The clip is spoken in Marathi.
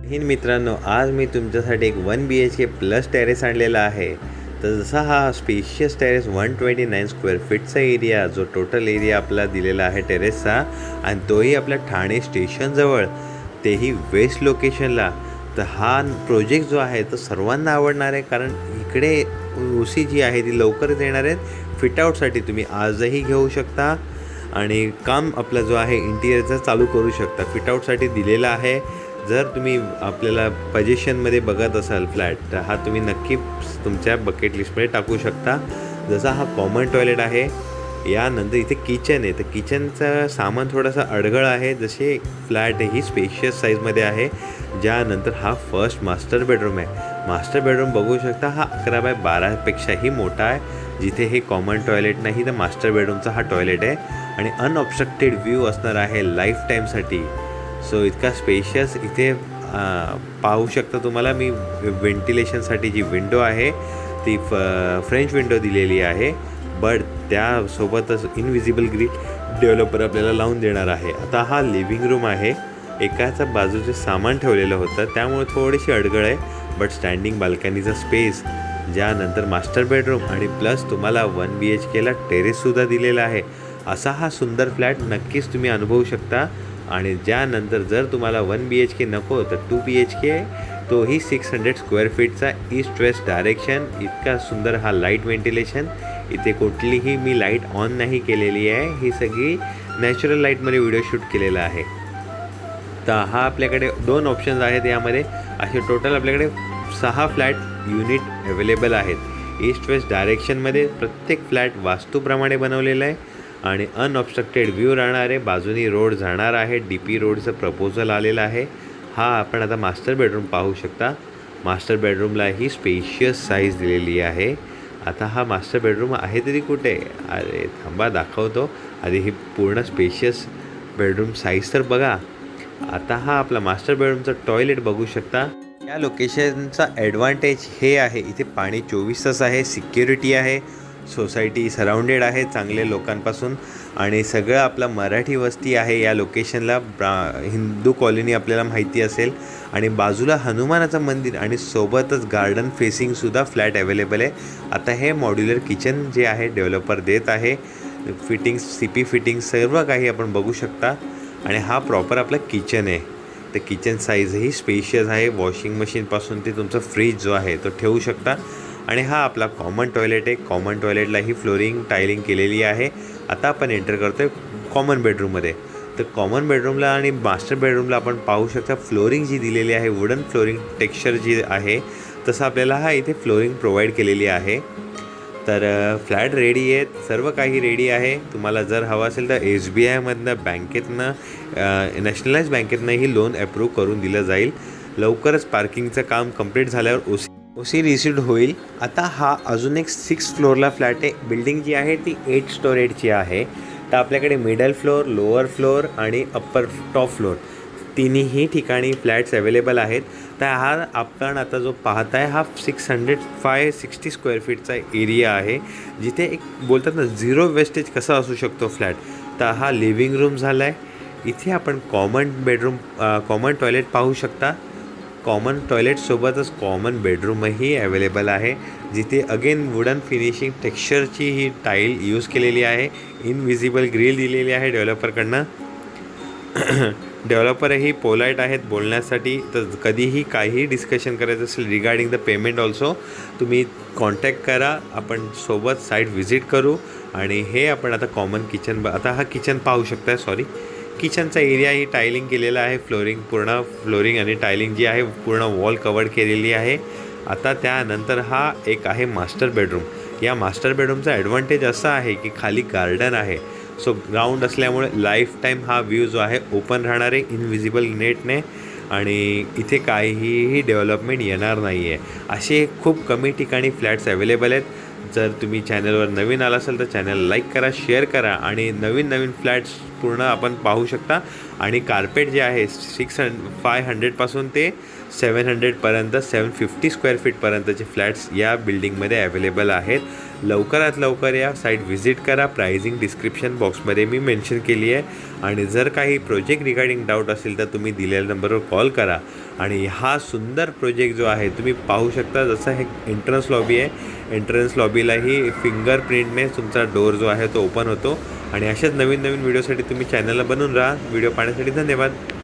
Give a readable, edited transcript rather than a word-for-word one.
हिन मित्रांनो, आज मी तुमच्यासाठी एक 1 BHK प्लस टेरेस आणलेला आहे. तर जसा हा स्पेशियस टेरेस 129 स्क्वेअर फीटचा एरिया, जो टोटल एरिया आपला दिलेला आहे टेरेसचा, आणि तोही आपल्या ठाणे स्टेशनजवळ, तेही वेस्ट लोकेशनला. तर हा प्रोजेक्ट जो आहे तो सर्वांना आवडणार आहे, कारण इकडे ओसी जी आहे ती लवकरच येणार आहेत. फिटआउटसाठी तुम्ही आजही घेऊ शकता आणि काम आपला जो आहे इंटिरियरचा चालू करू शकता. फिटआउटसाठी दिलेला आहे. जर तुम्ही आपल्याला पोझिशनमध्ये बघत असाल फ्लॅट, तर हा तुम्ही नक्की तुमच्या बकेट लिस्टमध्ये टाकू शकता. जसा हा कॉमन टॉयलेट आहे, यानंतर इथे किचन आहे. तर किचनचं सामान थोडासा अडगळ आहे, जसे फ्लॅट ही स्पेशियस साईजमध्ये आहे. ज्यानंतर हा फर्स्ट मास्टर बेडरूम आहे. मास्टर बेडरूम बघू शकता, हा 11 बाय 12पेक्षाही मोठा आहे. जिथे हे कॉमन टॉयलेट नाही, तर मास्टर बेडरूमचा हा टॉयलेट आहे आणि अनऑब्स्ट्रक्टेड व्ह्यू असणार आहे लाईफ टाईमसाठी. सो इतका स्पेशियस इथे पाहू शकता. तुम्हाला मी व्हेंटिलेशनसाठी जी विंडो आहे ती फ्रेंच विंडो दिलेली आहे, बट त्यासोबतच इनविजिबल ग्रिल डेव्हलपर आपल्याला लावून देणार आहे. आता हा लिव्हिंग रूम आहे. एकाच्या बाजूचे सामान ठेवलेलं होतं, त्यामुळे थोडीशी अडगळ आहे, बट स्टँडिंग बाल्कनीचा स्पेस. ज्यानंतर मास्टर बेडरूम आणि प्लस तुम्हाला 1 BHKला टेरेससुद्धा दिलेला आहे. असा हा सुंदर फ्लॅट नक्कीच तुम्ही अनुभवू शकता. आणि ज्यानंतर जर तुम्हाला 1 BHK नको तर 2 BHK, तोही 600 स्क्वेअर फीटचा, ईस्ट वेस्ट डायरेक्शन. इतका सुंदर हा लाईट व्हेंटिलेशन. इथे कुठलीही मी लाईट ऑन नाही केलेली आहे, ही सगळी नॅचरल लाईटमध्ये व्हिडिओ शूट केलेला आहे. तर हा आपल्याकडे 2 ऑप्शन्स आहेत यामध्ये. असे टोटल आपल्याकडे 6 फ्लॅट युनिट अवेलेबल आहेत. ईस्ट वेस्ट डायरेक्शनमध्ये प्रत्येक फ्लॅट वास्तूप्रमाणे बनवलेलं आहे आणि अनऑब्स्ट्रक्टेड व्ह्यू राहणार आहे. बाजूनी रोड जाणार आहे. DP रोडचं प्रपोजल आलेलं आहे. हा आपण आता मास्टर बेडरूम पाहू शकता. मास्टर बेडरूमला ही स्पेशियस साईज दिलेली आहे. आता हा मास्टर बेडरूम आहे तरी कुठे? अरे थांबा, दाखवतो. आधी ही पूर्ण स्पेशियस बेडरूम साईज तर बघा. आता हा आपला मास्टर बेडरूमचा टॉयलेट बघू शकता. या लोकेशनचा ॲडव्हान्टेज हे आहे, इथे पाणी 24 तास आहे, सिक्युरिटी आहे, सोसायटी सराउंडेड आहे चांगले लोकांपासून, आणि सगळं आपला मराठी वस्ती आहे या लोकेशनला. हिंदू कॉलनी आपल्याला माहिती असेल, आणि बाजूला हनुमानाचं मंदिर आणि सोबतच गार्डन फेसिंगसुद्धा फ्लॅट अवेलेबल आहे. आता हे मॉड्युलर किचन जे आहे डेव्हलपर देत आहे. फिटिंग्स, CP फिटिंग्स सर्व काही आपण बघू शकता. आणि हा प्रॉपर आपला किचन आहे. तर किचन साईजही स्पेशियस आहे. वॉशिंग मशीनपासून ते तुमचा फ्रीज जो आहे तो ठेवू शकता. आणि हा आपला कॉमन टॉयलेट आहे. कॉमन टॉयलेटलाही फ्लोरिंग टायलिंग केलेली आहे. आता आपण एंटर करतो आहे कॉमन बेडरूममध्ये. तर कॉमन बेडरूमला आणि मास्टर बेडरूमला आपण पाहू शकता फ्लोरिंग जी दिलेली आहे, वुडन फ्लोरिंग टेक्स्चर जी आहे, तसं आपल्याला हा इथे फ्लोरिंग प्रोव्हाइड केलेली आहे. तर फ्लॅट रेडी आहेत, सर्व काही रेडी आहे. तुम्हाला जर हवं असेल तर SBIमधनं, बँकेतनं, नॅशनलाइज बँकेतनंही लोन अप्रूव्ह करून दिलं जाईल. लवकरच पार्किंगचं काम कंप्लीट झाल्यावर ओसी रिसिव्ड होईल. आता हा अजून एक 6 फ्लोअरला फ्लॅट आहे. बिल्डिंग जी आहे ती 8 स्टोरेजची आहे. तर आपल्याकडे मिडल फ्लोअर, लोअर फ्लोअर आणि अप्पर टॉप फ्लोअर तिन्ही ठिकाणी फ्लॅट्स अवेलेबल आहेत. तर हा आपण आता जो पाहत आहे हा 660 स्क्वेअर फीटचा एरिया आहे, जिथे एक बोलतात ना झिरो वेस्टेज कसं असू शकतो फ्लॅट. तर हा लिव्हिंग रूम झाला आहे. इथे आपण कॉमन टॉयलेट पाहू शकता. कॉमन टॉयलेटसोबतच कॉमन बेडरूमही अवेलेबल आहे, जिथे अगेन वुडन फिनिशिंग टेक्स्चरची ही टाईल यूज केलेली आहे. इनविजिबल ग्रिल दिलेली आहे डेव्हलपरकडनं. डेव्हलपरही पोलाईट आहेत बोलण्यासाठी. तर कधीही काहीही डिस्कशन करायचं असेल रिगार्डिंग द पेमेंट ऑल्सो, तुम्ही कॉन्टॅक्ट करा. आपण सोबत साईट व्हिजिट करू. आणि हे आपण आता कॉमन किचन, आता हा किचन पाहू शकता. किचनचा एरिया ही टायलिंग केलेला आहे. पूर्ण फ्लोरिंग आणि टायलिंग जी आहे पूर्ण वॉल कवर्ड केलेली आहे. आता त्यानंतर हा एक आहे मास्टर बेडरूम. या मास्टर बेडरूमचा ॲडव्हान्टेज असा आहे की खाली गार्डन आहे. सो ग्राउंड असल्यामुळे लाईफ टाईम हा व्ह्यू जो आहे ओपन राहणार आहे इनविजिबल नेटने, आणि इथे काहीही डेव्हलपमेंट येणार नाही आहे. असे खूप कमी ठिकाणी फ्लॅट्स अवेलेबल आहेत. जर तुम्ही चॅनलवर नवीन आला असाल तर चॅनल लाईक करा, शेअर करा, आणि नवीन फ्लॅट्स पूर्ण आपण पाहू शकता. आणि कार्पेट जे आहे 500पासून ते 700पर्यंत, 750 स्क्वेअर फीटपर्यंतचे फ्लॅट्स या बिल्डिंगमध्ये अवेलेबल आहेत. लवकरात लवकर या साईट व्हिजिट करा. प्राइसिंग डिस्क्रिप्शन बॉक्समध्ये मी मेन्शन केली आहे. आणि जर काही प्रोजेक्ट रिगार्डिंग डाऊट असेल तर तुम्ही दिलेल्या नंबरवर कॉल करा. आणि हा सुंदर प्रोजेक्ट जो आहे तुम्ही पाहू शकता. जसं हे एंट्रन्स लॉबी आहे, एंट्रन्स लॉबीलाही फिंगरप्रिंटने तुमचा डोर जो आहे तो ओपन होतो. आणि अशाच नवीन नवीन व्हिडिओसाठी तुम्ही चॅनलला बनवून राहा. व्हिडिओ पाहण्यासाठी धन्यवाद.